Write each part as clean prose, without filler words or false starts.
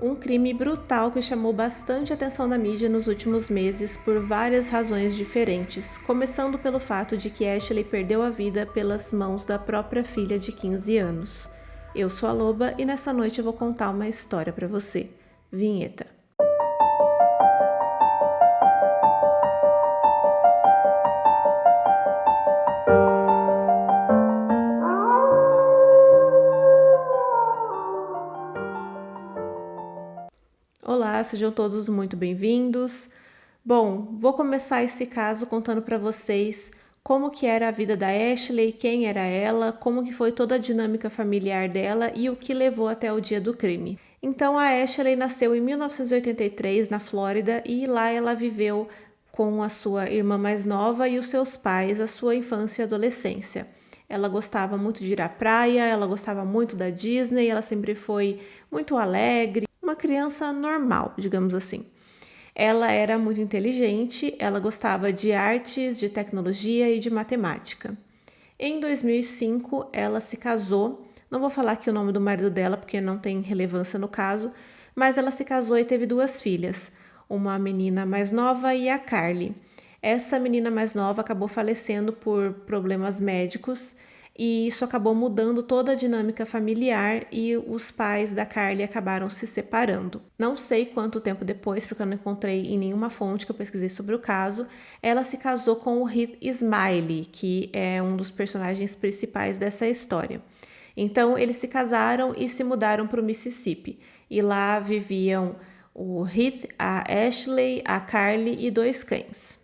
Um crime brutal que chamou bastante atenção da mídia nos últimos meses por várias razões diferentes, começando pelo fato de que Ashley perdeu a vida pelas mãos da própria filha de 15 anos. Eu sou a Loba e nessa noite eu vou contar uma história para você. Vinheta. Olá, sejam todos muito bem-vindos. Bom, vou começar esse caso contando para vocês como que era a vida da Ashley, quem era ela, como que foi toda a dinâmica familiar dela e o que levou até o dia do crime. Então, a Ashley nasceu em 1983 na Flórida e lá ela viveu com a sua irmã mais nova e os seus pais a sua infância e adolescência. Ela gostava muito de ir à praia, ela gostava muito da Disney, ela sempre foi muito alegre, uma criança normal, digamos assim. Ela era muito inteligente, ela gostava de artes, de tecnologia e de matemática. Em 2005, ela se casou. Não vou falar aqui o nome do marido dela, porque não tem relevância no caso, mas ela se casou e teve duas filhas, uma menina mais nova e a Carly. Essa menina mais nova acabou falecendo por problemas médicos e isso acabou mudando toda a dinâmica familiar e os pais da Carly acabaram se separando. Não sei quanto tempo depois, porque eu não encontrei em nenhuma fonte que eu pesquisei sobre o caso, ela se casou com o Heath Smiley, que é um dos personagens principais dessa história. Então, eles se casaram e se mudaram para o Mississippi. E lá viviam o Heath, a Ashley, a Carly e dois cães.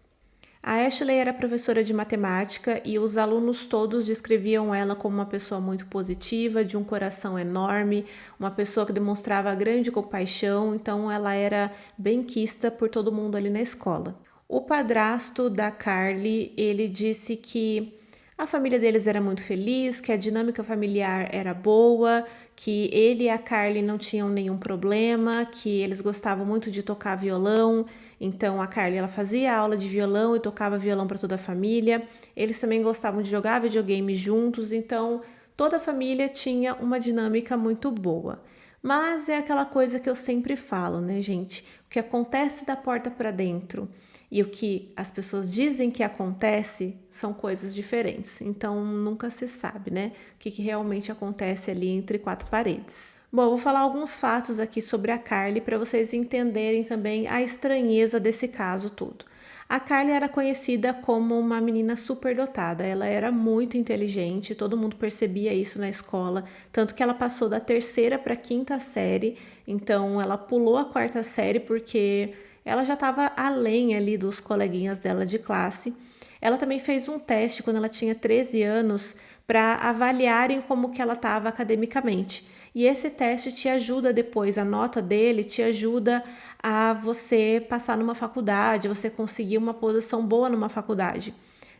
A Ashley era professora de matemática e os alunos todos descreviam ela como uma pessoa muito positiva, de um coração enorme, uma pessoa que demonstrava grande compaixão, então ela era benquista por todo mundo ali na escola. O padrasto da Carly, ele disse que a família deles era muito feliz, que a dinâmica familiar era boa, que ele e a Carly não tinham nenhum problema, que eles gostavam muito de tocar violão. Então a Carly ela fazia aula de violão e tocava violão para toda a família. Eles também gostavam de jogar videogame juntos, então toda a família tinha uma dinâmica muito boa. Mas é aquela coisa que eu sempre falo, né, gente? O que acontece da porta para dentro e o que as pessoas dizem que acontece são coisas diferentes. Então, nunca se sabe, né? O que realmente acontece ali entre quatro paredes. Bom, eu vou falar alguns fatos aqui sobre a Carly para vocês entenderem também a estranheza desse caso todo. A Carly era conhecida como uma menina superdotada, ela era muito inteligente, todo mundo percebia isso na escola, tanto que ela passou da terceira para a quinta série, então ela pulou a quarta série porque ela já estava além ali dos coleguinhas dela de classe. Ela também fez um teste quando ela tinha 13 anos para avaliarem como que ela estava academicamente. E esse teste te ajuda depois, a nota dele te ajuda a você passar numa faculdade, você conseguir uma posição boa numa faculdade.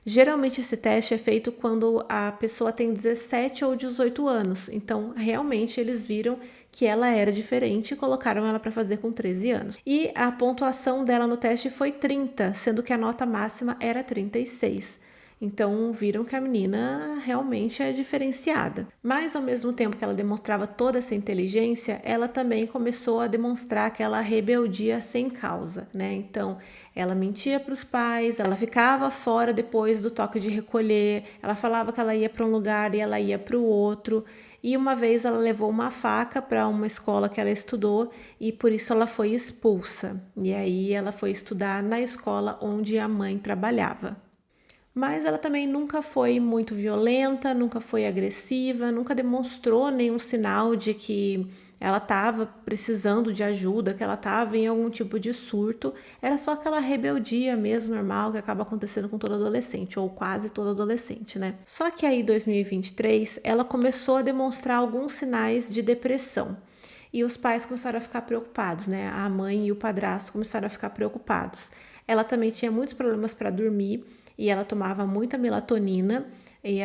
Geralmente esse teste é feito quando a pessoa tem 17 ou 18 anos, então realmente eles viram que ela era diferente e colocaram ela para fazer com 13 anos. E a pontuação dela no teste foi 30, sendo que a nota máxima era 36. Então viram que a menina realmente é diferenciada. Mas ao mesmo tempo que ela demonstrava toda essa inteligência, ela também começou a demonstrar aquela rebeldia sem causa, né? Então ela mentia para os pais, ela ficava fora depois do toque de recolher, ela falava que ela ia para um lugar e ela ia para o outro. E uma vez ela levou uma faca para uma escola que ela estudou e por isso ela foi expulsa. E aí ela foi estudar na escola onde a mãe trabalhava. Mas ela também nunca foi muito violenta, nunca foi agressiva, nunca demonstrou nenhum sinal de que ela estava precisando de ajuda, que ela estava em algum tipo de surto. Era só aquela rebeldia mesmo normal que acaba acontecendo com todo adolescente, ou quase todo adolescente, né? Só que aí, em 2023, ela começou a demonstrar alguns sinais de depressão. E os pais começaram a ficar preocupados, né? A mãe e o padrasto começaram a ficar preocupados. Ela também tinha muitos problemas para dormir e ela tomava muita melatonina e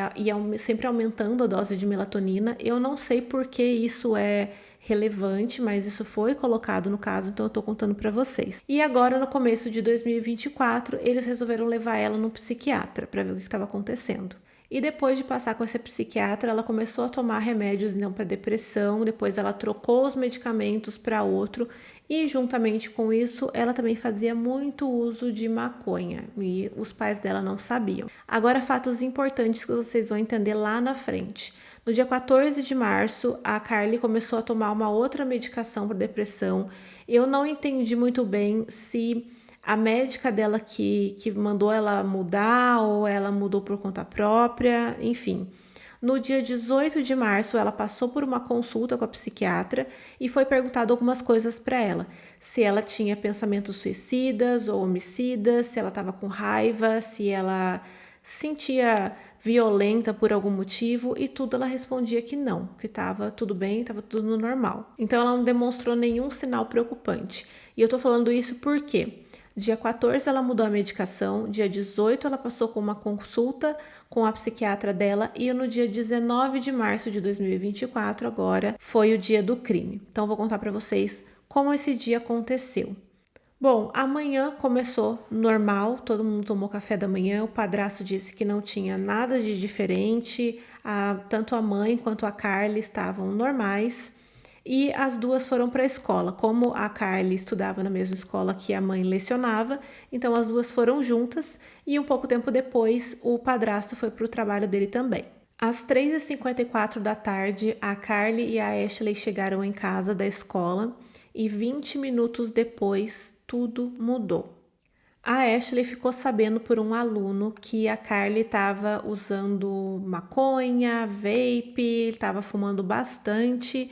sempre aumentando a dose de melatonina. Eu não sei por que isso é relevante, mas isso foi colocado no caso, então eu tô contando para vocês. E agora, no começo de 2024, eles resolveram levar ela no psiquiatra para ver o que estava acontecendo. E depois de passar com essa psiquiatra, ela começou a tomar remédios não para depressão, depois ela trocou os medicamentos para outro e juntamente com isso, ela também fazia muito uso de maconha e os pais dela não sabiam. Agora, fatos importantes que vocês vão entender lá na frente. No dia 14 de março, a Carly começou a tomar uma outra medicação para depressão. Eu não entendi muito bem se a médica dela que mandou ela mudar ou ela mudou por conta própria, enfim. No dia 18 de março, ela passou por uma consulta com a psiquiatra e foi perguntado algumas coisas para ela. Se ela tinha pensamentos suicidas ou homicidas, se ela estava com raiva, se ela sentia violenta por algum motivo e tudo ela respondia que não, que estava tudo bem, estava tudo normal. Então ela não demonstrou nenhum sinal preocupante. E eu tô falando isso porque dia 14 ela mudou a medicação, dia 18 ela passou com uma consulta com a psiquiatra dela e no dia 19 de março de 2024 agora foi o dia do crime. Então vou contar para vocês como esse dia aconteceu. Bom, a manhã começou normal, todo mundo tomou café da manhã, o padrasto disse que não tinha nada de diferente, tanto a mãe quanto a Carly estavam normais e as duas foram para a escola. Como a Carly estudava na mesma escola que a mãe lecionava, então as duas foram juntas e um pouco tempo depois o padrasto foi para o trabalho dele também. Às 3h54 da tarde, a Carly e a Ashley chegaram em casa da escola e 20 minutos depois tudo mudou. A Ashley ficou sabendo por um aluno que a Carly estava usando maconha, vape, estava fumando bastante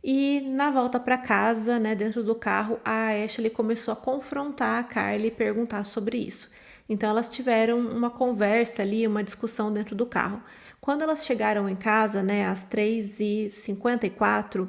e na volta para casa, né, dentro do carro, a Ashley começou a confrontar a Carly e perguntar sobre isso. Então elas tiveram uma conversa ali, uma discussão dentro do carro. Quando elas chegaram em casa, né, às 3h54,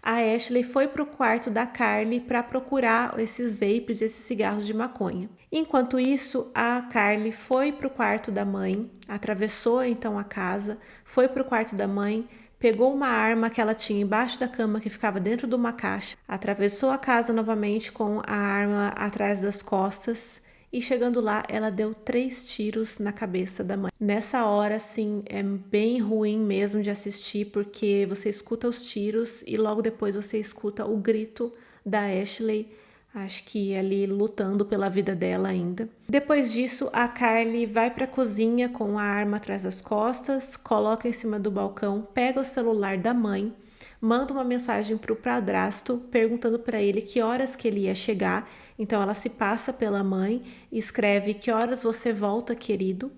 a Ashley foi para o quarto da Carly para procurar esses vapes, esses cigarros de maconha. Enquanto isso, a Carly foi para o quarto da mãe, atravessou então a casa, foi para o quarto da mãe, pegou uma arma que ela tinha embaixo da cama que ficava dentro de uma caixa, atravessou a casa novamente com a arma atrás das costas e chegando lá, ela deu 3 tiros na cabeça da mãe. Nessa hora, assim, é bem ruim mesmo de assistir, porque você escuta os tiros e logo depois você escuta o grito da Ashley, acho que ali lutando pela vida dela ainda. Depois disso, a Carly vai para a cozinha com a arma atrás das costas, coloca em cima do balcão, pega o celular da mãe, manda uma mensagem para o padrasto perguntando para ele que horas que ele ia chegar. Então ela se passa pela mãe, escreve que horas você volta, querido.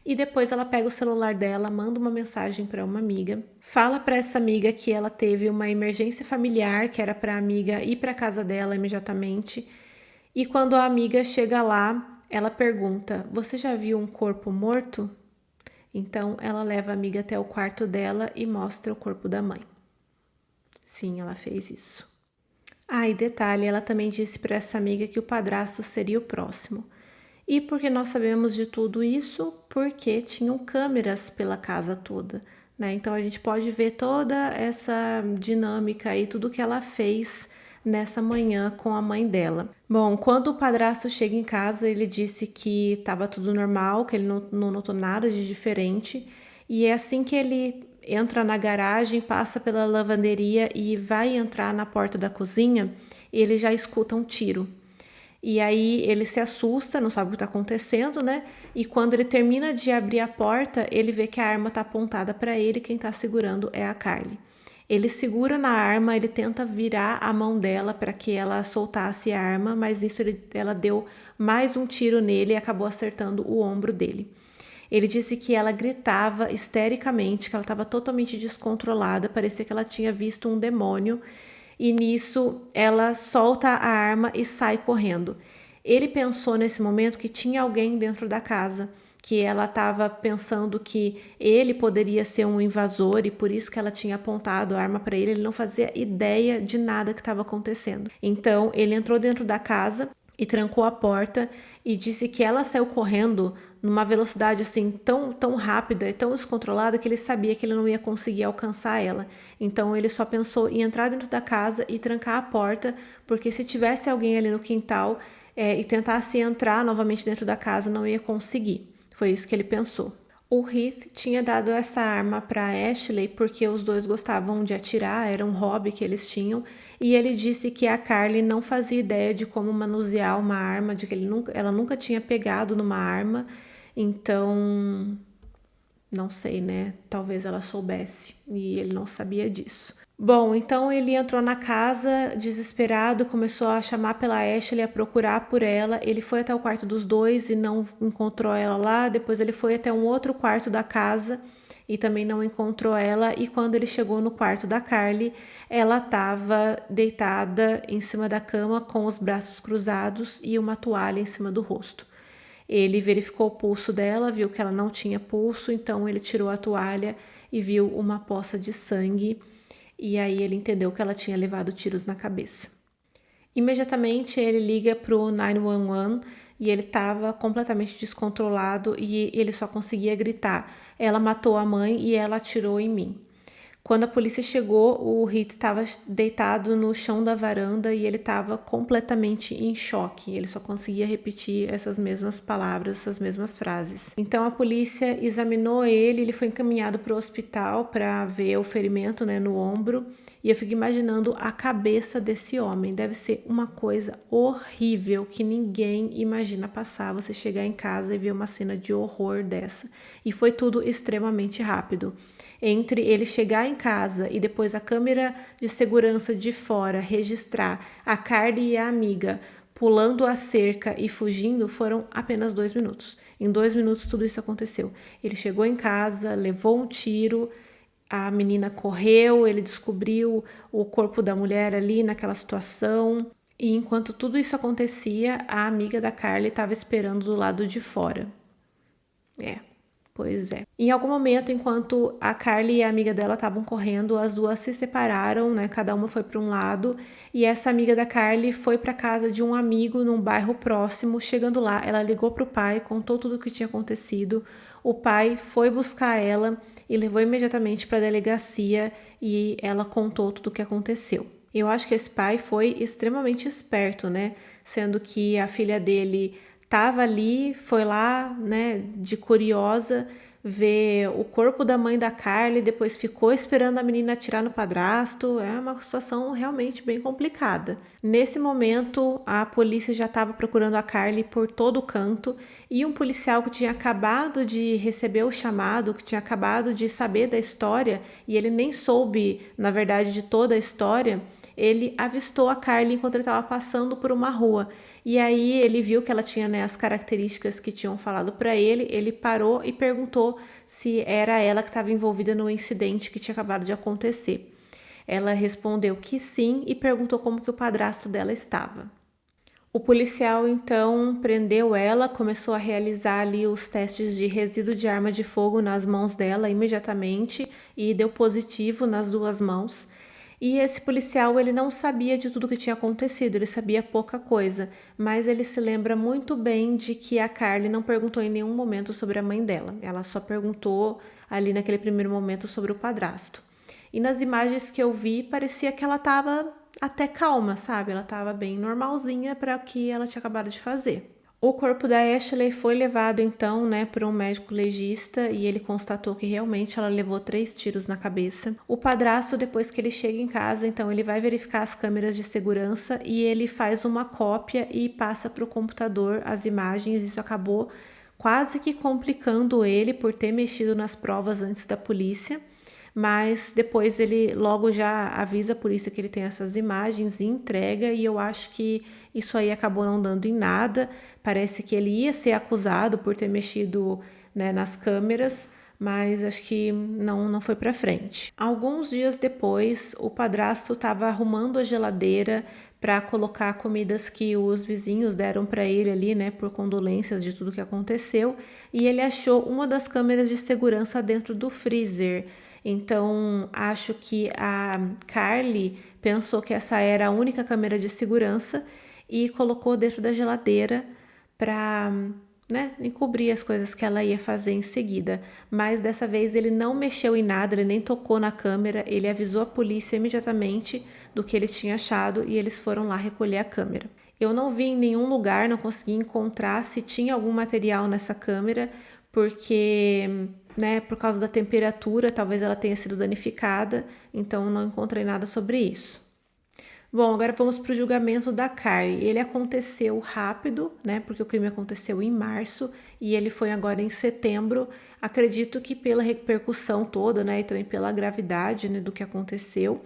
E depois ela pega o celular dela, manda uma mensagem para uma amiga, fala para essa amiga que ela teve uma emergência familiar, que era para a amiga ir para casa dela imediatamente. E quando a amiga chega lá, ela pergunta: "Você já viu um corpo morto?" Então ela leva a amiga até o quarto dela e mostra o corpo da mãe. Sim, ela fez isso. E detalhe, ela também disse para essa amiga que o padrasto seria o próximo. E por que nós sabemos de tudo isso? Porque tinham câmeras pela casa toda, né? Então a gente pode ver toda essa dinâmica e tudo que ela fez nessa manhã com a mãe dela. Bom, quando o padrasto chega em casa, ele disse que estava tudo normal, que ele não notou nada de diferente. E é assim que ele entra na garagem, passa pela lavanderia e vai entrar na porta da cozinha, ele já escuta um tiro. E aí ele se assusta, não sabe o que está acontecendo, né? E quando ele termina de abrir a porta, ele vê que a arma está apontada para ele, quem está segurando é a Carly. Ele segura na arma, ele tenta virar a mão dela para que ela soltasse a arma, mas isso ela deu mais um tiro nele e acabou acertando o ombro dele. Ele disse que ela gritava histericamente, que ela estava totalmente descontrolada, parecia que ela tinha visto um demônio. E nisso ela solta a arma e sai correndo. Ele pensou nesse momento que tinha alguém dentro da casa, que ela estava pensando que ele poderia ser um invasor e por isso que ela tinha apontado a arma para ele. Ele não fazia ideia de nada que estava acontecendo. Então ele entrou dentro da casa e trancou a porta e disse que ela saiu correndo numa velocidade assim tão rápida e tão descontrolada que ele sabia que ele não ia conseguir alcançar ela. Então ele só pensou em entrar dentro da casa e trancar a porta, porque se tivesse alguém ali no quintal e tentasse entrar novamente dentro da casa, não ia conseguir. Foi isso que ele pensou. O Heath tinha dado essa arma para Ashley porque os dois gostavam de atirar, era um hobby que eles tinham, e ele disse que a Carly não fazia ideia de como manusear uma arma, de que ela nunca tinha pegado numa arma, então não sei, né? Talvez ela soubesse e ele não sabia disso. Bom, então ele entrou na casa desesperado, começou a chamar pela Ashley, a procurar por ela. Ele foi até o quarto dos dois e não encontrou ela lá. Depois ele foi até um outro quarto da casa e também não encontrou ela. E quando ele chegou no quarto da Carly, ela estava deitada em cima da cama com os braços cruzados e uma toalha em cima do rosto. Ele verificou o pulso dela, viu que ela não tinha pulso, então ele tirou a toalha e viu uma poça de sangue. E aí ele entendeu que ela tinha levado tiros na cabeça. Imediatamente ele liga para o 911 e ele estava completamente descontrolado e ele só conseguia gritar: ela matou a mãe e ela atirou em mim. Quando a polícia chegou, o Heath estava deitado no chão da varanda e ele estava completamente em choque. Ele só conseguia repetir essas mesmas palavras, essas mesmas frases. Então a polícia examinou ele foi encaminhado para o hospital para ver o ferimento, né, no ombro. E eu fico imaginando a cabeça desse homem. Deve ser uma coisa horrível que ninguém imagina passar. Você chegar em casa e ver uma cena de horror dessa. E foi tudo extremamente rápido. Entre ele chegar em casa e depois a câmera de segurança de fora registrar a Carly e a amiga pulando a cerca e fugindo, foram apenas 2 minutos. Em 2 minutos tudo isso aconteceu. Ele chegou em casa, levou um tiro, a menina correu, ele descobriu o corpo da mulher ali naquela situação. E enquanto tudo isso acontecia, a amiga da Carly estava esperando do lado de fora. Pois é. Em algum momento, enquanto a Carly e a amiga dela estavam correndo, as duas se separaram, né? Cada uma foi para um lado. E essa amiga da Carly foi para casa de um amigo num bairro próximo. Chegando lá, ela ligou para o pai, contou tudo o que tinha acontecido. O pai foi buscar ela e levou imediatamente para a delegacia e ela contou tudo o que aconteceu. Eu acho que esse pai foi extremamente esperto, né? Sendo que a filha dele estava ali, foi lá, né, de curiosa, ver o corpo da mãe da Carly, depois ficou esperando a menina atirar no padrasto. É uma situação realmente bem complicada. Nesse momento, a polícia já estava procurando a Carly por todo canto e um policial que tinha acabado de receber o chamado, que tinha acabado de saber da história e ele nem soube, na verdade, de toda a história, ele avistou a Carly enquanto ele estava passando por uma rua. E aí ele viu que ela tinha, né, as características que tinham falado para ele, ele parou e perguntou se era ela que estava envolvida no incidente que tinha acabado de acontecer. Ela respondeu que sim e perguntou como que o padrasto dela estava. O policial então prendeu ela, começou a realizar ali os testes de resíduo de arma de fogo nas mãos dela imediatamente e deu positivo nas 2 mãos. E esse policial, ele não sabia de tudo que tinha acontecido, ele sabia pouca coisa, mas ele se lembra muito bem de que a Carly não perguntou em nenhum momento sobre a mãe dela. Ela só perguntou ali naquele primeiro momento sobre o padrasto. E nas imagens que eu vi, parecia que ela estava até calma, sabe? Ela estava bem normalzinha para o que ela tinha acabado de fazer. O corpo da Ashley foi levado então, né, para um médico legista e ele constatou que realmente ela levou 3 tiros na cabeça. O padrasto, depois que ele chega em casa, então ele vai verificar as câmeras de segurança e ele faz uma cópia e passa para o computador as imagens. Isso acabou quase que complicando ele por ter mexido nas provas antes da polícia. Mas depois ele logo já avisa a polícia que ele tem essas imagens e entrega, e eu acho que isso aí acabou não dando em nada. Parece que ele ia ser acusado por ter mexido, né, nas câmeras, mas acho que não foi para frente. Alguns dias depois, o padrasto estava arrumando a geladeira para colocar comidas que os vizinhos deram para ele ali, né, por condolências de tudo que aconteceu, e ele achou uma das câmeras de segurança dentro do freezer. Então, acho que a Carly pensou que essa era a única câmera de segurança e colocou dentro da geladeira para, né, encobrir as coisas que ela ia fazer em seguida. Mas dessa vez ele não mexeu em nada, ele nem tocou na câmera, ele avisou a polícia imediatamente do que ele tinha achado e eles foram lá recolher a câmera. Eu não vi em nenhum lugar, não consegui encontrar se tinha algum material nessa câmera, porque né, por causa da temperatura, talvez ela tenha sido danificada, então não encontrei nada sobre isso. Bom, agora vamos para o julgamento da Carly. Ele aconteceu rápido, né? Porque o crime aconteceu em março e ele foi agora em setembro. Acredito que pela repercussão toda, né? E também pela gravidade, né, do que aconteceu.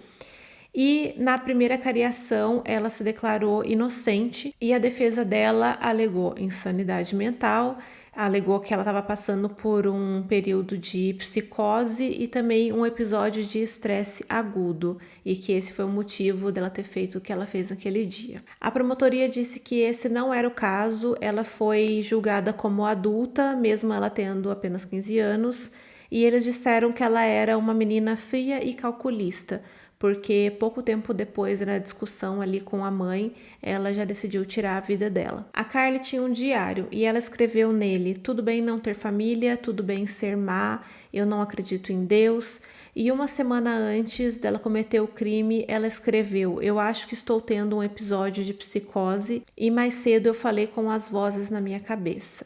E na primeira cariação, ela se declarou inocente e a defesa dela alegou insanidade mental, alegou que ela estava passando por um período de psicose e também um episódio de estresse agudo e que esse foi o motivo dela ter feito o que ela fez naquele dia. A promotoria disse que esse não era o caso, ela foi julgada como adulta, mesmo ela tendo apenas 15 anos, e eles disseram que ela era uma menina fria e calculista, porque pouco tempo depois da discussão ali com a mãe, ela já decidiu tirar a vida dela. A Carly tinha um diário e ela escreveu nele: tudo bem não ter família, tudo bem ser má, eu não acredito em Deus. E uma semana antes dela cometer o crime, ela escreveu: eu acho que estou tendo um episódio de psicose e mais cedo eu falei com as vozes na minha cabeça.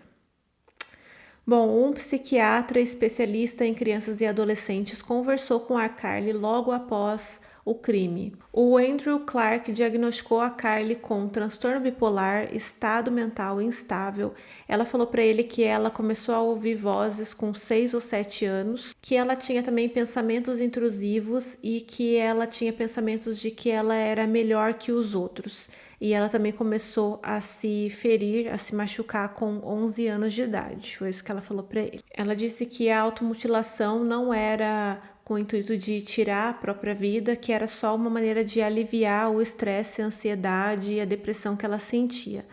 Bom, um psiquiatra especialista em crianças e adolescentes conversou com a Carly logo após o crime. O Andrew Clark diagnosticou a Carly com transtorno bipolar, estado mental instável. Ela falou para ele que ela começou a ouvir vozes com 6 ou 7 anos, que ela tinha também pensamentos intrusivos e que ela tinha pensamentos de que ela era melhor que os outros. E ela também começou a se ferir, a se machucar com 11 anos de idade. Foi isso que ela falou para ele. Ela disse que a automutilação não era com o intuito de tirar a própria vida, que era só uma maneira de aliviar o estresse, a ansiedade e a depressão que ela sentia.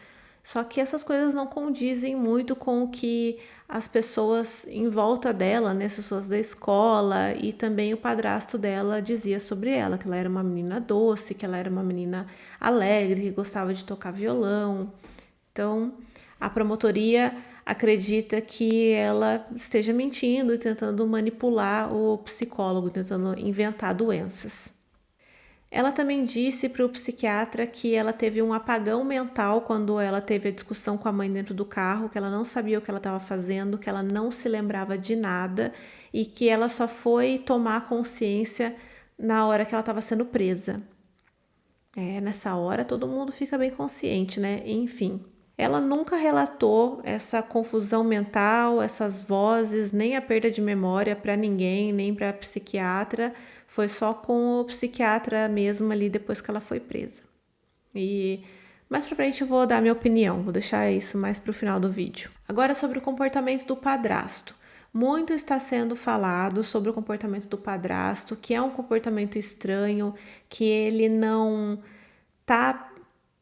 Só que essas coisas não condizem muito com o que as pessoas em volta dela, né, as pessoas da escola e também o padrasto dela dizia sobre ela, que ela era uma menina doce, que ela era uma menina alegre, que gostava de tocar violão. Então, a promotoria acredita que ela esteja mentindo e tentando manipular o psicólogo, tentando inventar doenças. Ela também disse para o psiquiatra que ela teve um apagão mental quando ela teve a discussão com a mãe dentro do carro, que ela não sabia o que ela estava fazendo, que ela não se lembrava de nada e que ela só foi tomar consciência na hora que ela estava sendo presa. Nessa hora todo mundo fica bem consciente, né? Enfim. Ela nunca relatou essa confusão mental, essas vozes, nem a perda de memória para ninguém, nem para a psiquiatra. Foi só com o psiquiatra mesmo ali depois que ela foi presa. E mais pra frente eu vou dar minha opinião, vou deixar isso mais pro final do vídeo. Agora sobre o comportamento do padrasto. Muito está sendo falado sobre o comportamento do padrasto, que é um comportamento estranho, que ele não tá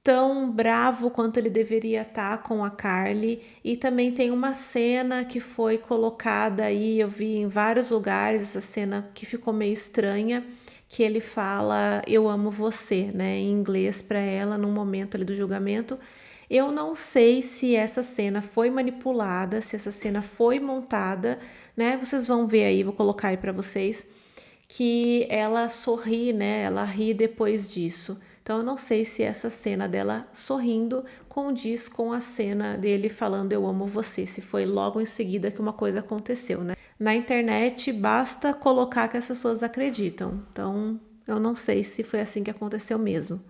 tão bravo quanto ele deveria estar com a Carly. E também tem uma cena que foi colocada aí, eu vi em vários lugares essa cena que ficou meio estranha, que ele fala eu amo você, né, em inglês para ela num momento ali do julgamento. Eu não sei se essa cena foi manipulada, se essa cena foi montada, né? Vocês vão ver aí, vou colocar aí para vocês que ela sorri, né? Ela ri depois disso. Então eu não sei se essa cena dela sorrindo condiz com a cena dele falando eu amo você, se foi logo em seguida que uma coisa aconteceu, né? Na internet basta colocar que as pessoas acreditam. Então eu não sei se foi assim que aconteceu mesmo.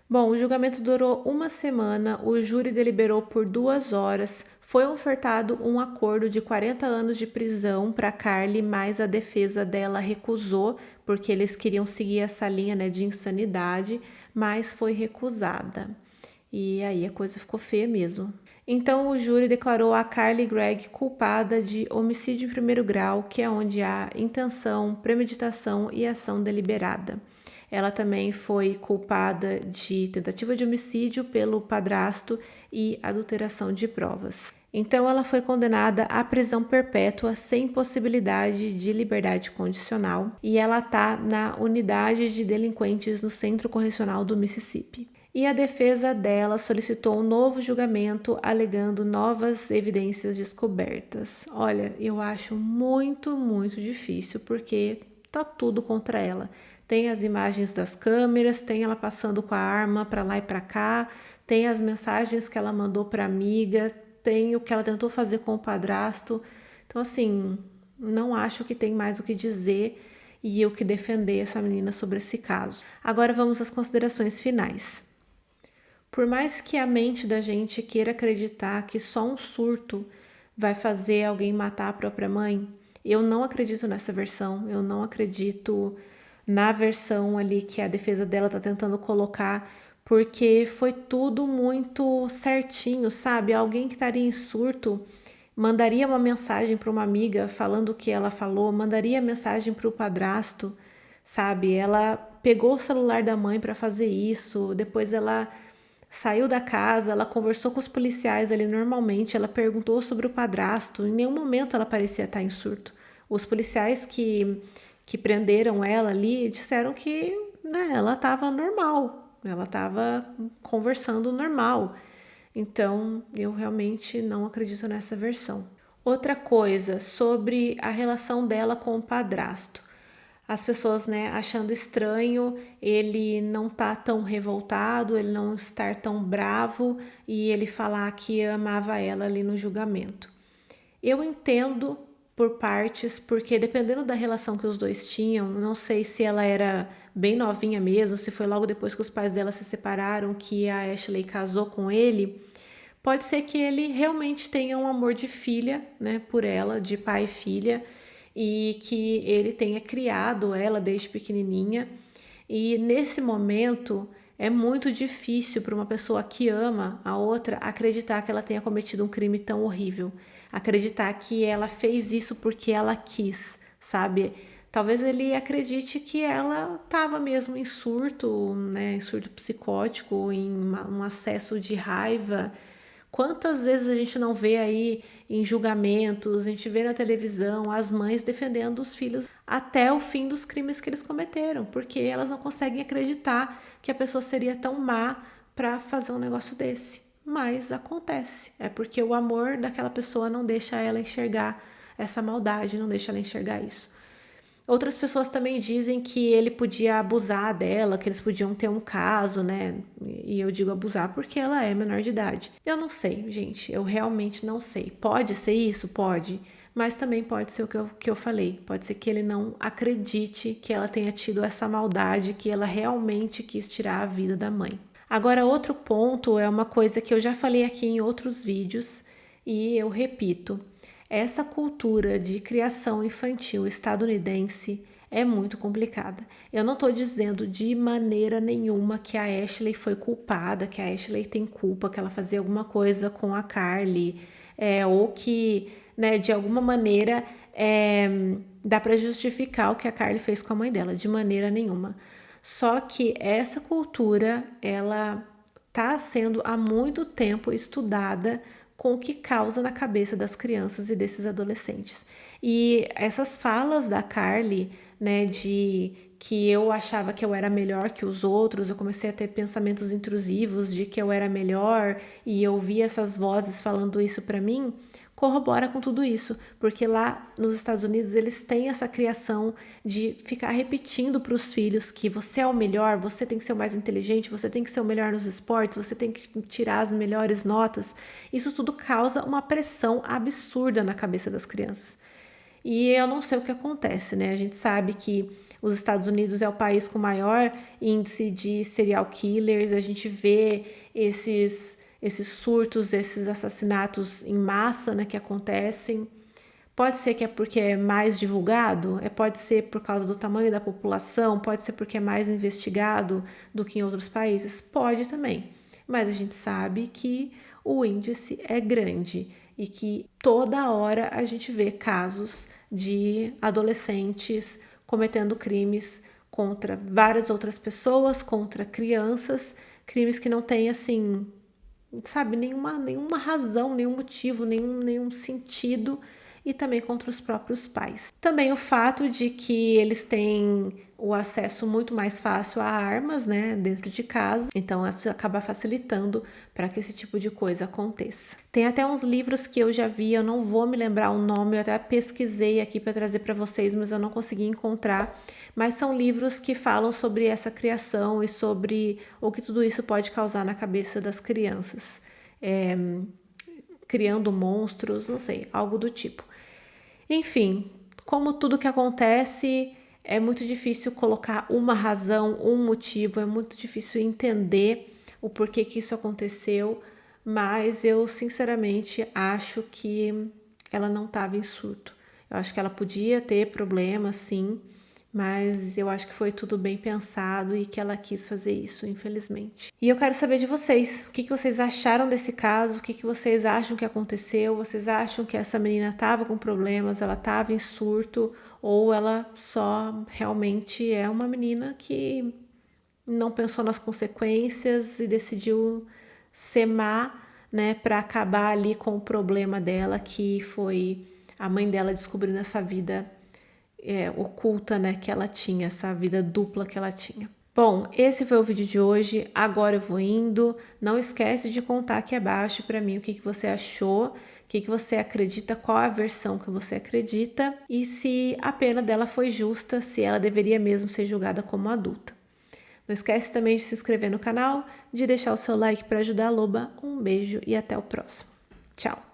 Bom, o julgamento durou uma semana, o júri deliberou por 2 horas, foi ofertado um acordo de 40 anos de prisão para Carly, mas a defesa dela recusou, porque eles queriam seguir essa linha, né, de insanidade, mas foi recusada. E aí a coisa ficou feia mesmo. Então o júri declarou a Carly Gregg culpada de homicídio em primeiro grau, que é onde há intenção, premeditação e ação deliberada. Ela também foi culpada de tentativa de homicídio pelo padrasto e adulteração de provas. Então ela foi condenada à prisão perpétua sem possibilidade de liberdade condicional e ela está na unidade de delinquentes no Centro Correcional do Mississippi. E a defesa dela solicitou um novo julgamento alegando novas evidências descobertas. Olha, eu acho muito, muito difícil porque tá tudo contra ela. Tem as imagens das câmeras, tem ela passando com a arma para lá e para cá, tem as mensagens que ela mandou para a amiga, tem o que ela tentou fazer com o padrasto. Então, assim, não acho que tem mais o que dizer e o que defender essa menina sobre esse caso. Agora vamos às considerações finais. Por mais que a mente da gente queira acreditar que só um surto vai fazer alguém matar a própria mãe, eu não acredito nessa versão, eu não acredito na versão ali que a defesa dela está tentando colocar, porque foi tudo muito certinho, sabe? Alguém que estaria em surto mandaria uma mensagem para uma amiga falando o que ela falou, mandaria mensagem para o padrasto, sabe? Ela pegou o celular da mãe para fazer isso, depois ela saiu da casa, ela conversou com os policiais ali normalmente, ela perguntou sobre o padrasto, em nenhum momento ela parecia estar em surto. Os policiais que prenderam ela ali disseram que, né, ela estava normal, ela estava conversando normal. Então, eu realmente não acredito nessa versão. Outra coisa sobre a relação dela com o padrasto. As pessoas, né, achando estranho ele não tá tão revoltado, ele não estar tão bravo e ele falar que amava ela ali no julgamento. Eu entendo por partes, porque dependendo da relação que os dois tinham, não sei se ela era bem novinha mesmo, se foi logo depois que os pais dela se separaram que a Ashley casou com ele, pode ser que ele realmente tenha um amor de filha, né, por ela, de pai e filha, e que ele tenha criado ela desde pequenininha. E nesse momento é muito difícil para uma pessoa que ama a outra acreditar que ela tenha cometido um crime tão horrível, acreditar que ela fez isso porque ela quis, sabe? Talvez ele acredite que ela estava mesmo em surto, né, em surto psicótico, em um acesso de raiva. Quantas vezes a gente não vê aí em julgamentos, a gente vê na televisão as mães defendendo os filhos até o fim dos crimes que eles cometeram, porque elas não conseguem acreditar que a pessoa seria tão má para fazer um negócio desse. Mas acontece, é porque o amor daquela pessoa não deixa ela enxergar essa maldade, não deixa ela enxergar isso. Outras pessoas também dizem que ele podia abusar dela, que eles podiam ter um caso, né? E eu digo abusar porque ela é menor de idade. Eu não sei, gente, eu realmente não sei. Pode ser isso? Pode. Mas também pode ser o que eu falei. Pode ser que ele não acredite que ela tenha tido essa maldade, que ela realmente quis tirar a vida da mãe. Agora, outro ponto é uma coisa que eu já falei aqui em outros vídeos e eu repito. Essa cultura de criação infantil estadunidense é muito complicada. Eu não estou dizendo de maneira nenhuma que a Ashley foi culpada, que a Ashley tem culpa, que ela fazia alguma coisa com a Carly, ou que, né, de alguma maneira dá para justificar o que a Carly fez com a mãe dela, de maneira nenhuma. Só que essa cultura, ela está sendo há muito tempo estudada com o que causa na cabeça das crianças e desses adolescentes. E essas falas da Carly, né, de que eu achava que eu era melhor que os outros, eu comecei a ter pensamentos intrusivos de que eu era melhor e eu ouvia essas vozes falando isso para mim, corrobora com tudo isso, porque lá nos Estados Unidos eles têm essa criação de ficar repetindo para os filhos que você é o melhor, você tem que ser o mais inteligente, você tem que ser o melhor nos esportes, você tem que tirar as melhores notas. Isso tudo causa uma pressão absurda na cabeça das crianças. E eu não sei o que acontece, né? A gente sabe que os Estados Unidos é o país com maior índice de serial killers, a gente vê esses surtos, esses assassinatos em massa, né, que acontecem. Pode ser que é porque é mais divulgado, pode ser por causa do tamanho da população, pode ser porque é mais investigado do que em outros países, pode também. Mas a gente sabe que o índice é grande e que toda hora a gente vê casos de adolescentes cometendo crimes contra várias outras pessoas, contra crianças, crimes que não têm, assim, sabe, nenhuma razão, nenhum motivo, nenhum sentido, e também contra os próprios pais. Também o fato de que eles têm o acesso muito mais fácil a armas, né, dentro de casa, então isso acaba facilitando para que esse tipo de coisa aconteça. Tem até uns livros que eu já vi, eu não vou me lembrar o nome, eu até pesquisei aqui para trazer para vocês, mas eu não consegui encontrar, mas são livros que falam sobre essa criação e sobre o que tudo isso pode causar na cabeça das crianças. Criando monstros, não sei, algo do tipo. Enfim, como tudo que acontece, é muito difícil colocar uma razão, um motivo, é muito difícil entender o porquê que isso aconteceu, mas eu sinceramente acho que ela não estava em surto. Eu acho que ela podia ter problemas, sim, mas eu acho que foi tudo bem pensado e que ela quis fazer isso, infelizmente. E eu quero saber de vocês, o que vocês acharam desse caso, o que vocês acham que aconteceu, vocês acham que essa menina estava com problemas, ela estava em surto, ou ela só realmente é uma menina que não pensou nas consequências e decidiu ser má, né, para acabar ali com o problema dela, que foi a mãe dela descobrindo essa vida oculta, né, que ela tinha, essa vida dupla que ela tinha. Bom, esse foi o vídeo de hoje. Agora eu vou indo. Não esquece de contar aqui abaixo para mim o que você achou, o que você acredita, qual a versão que você acredita e se a pena dela foi justa, se ela deveria mesmo ser julgada como adulta. Não esquece também de se inscrever no canal, de deixar o seu like para ajudar a Loba. Um beijo e até o próximo. Tchau!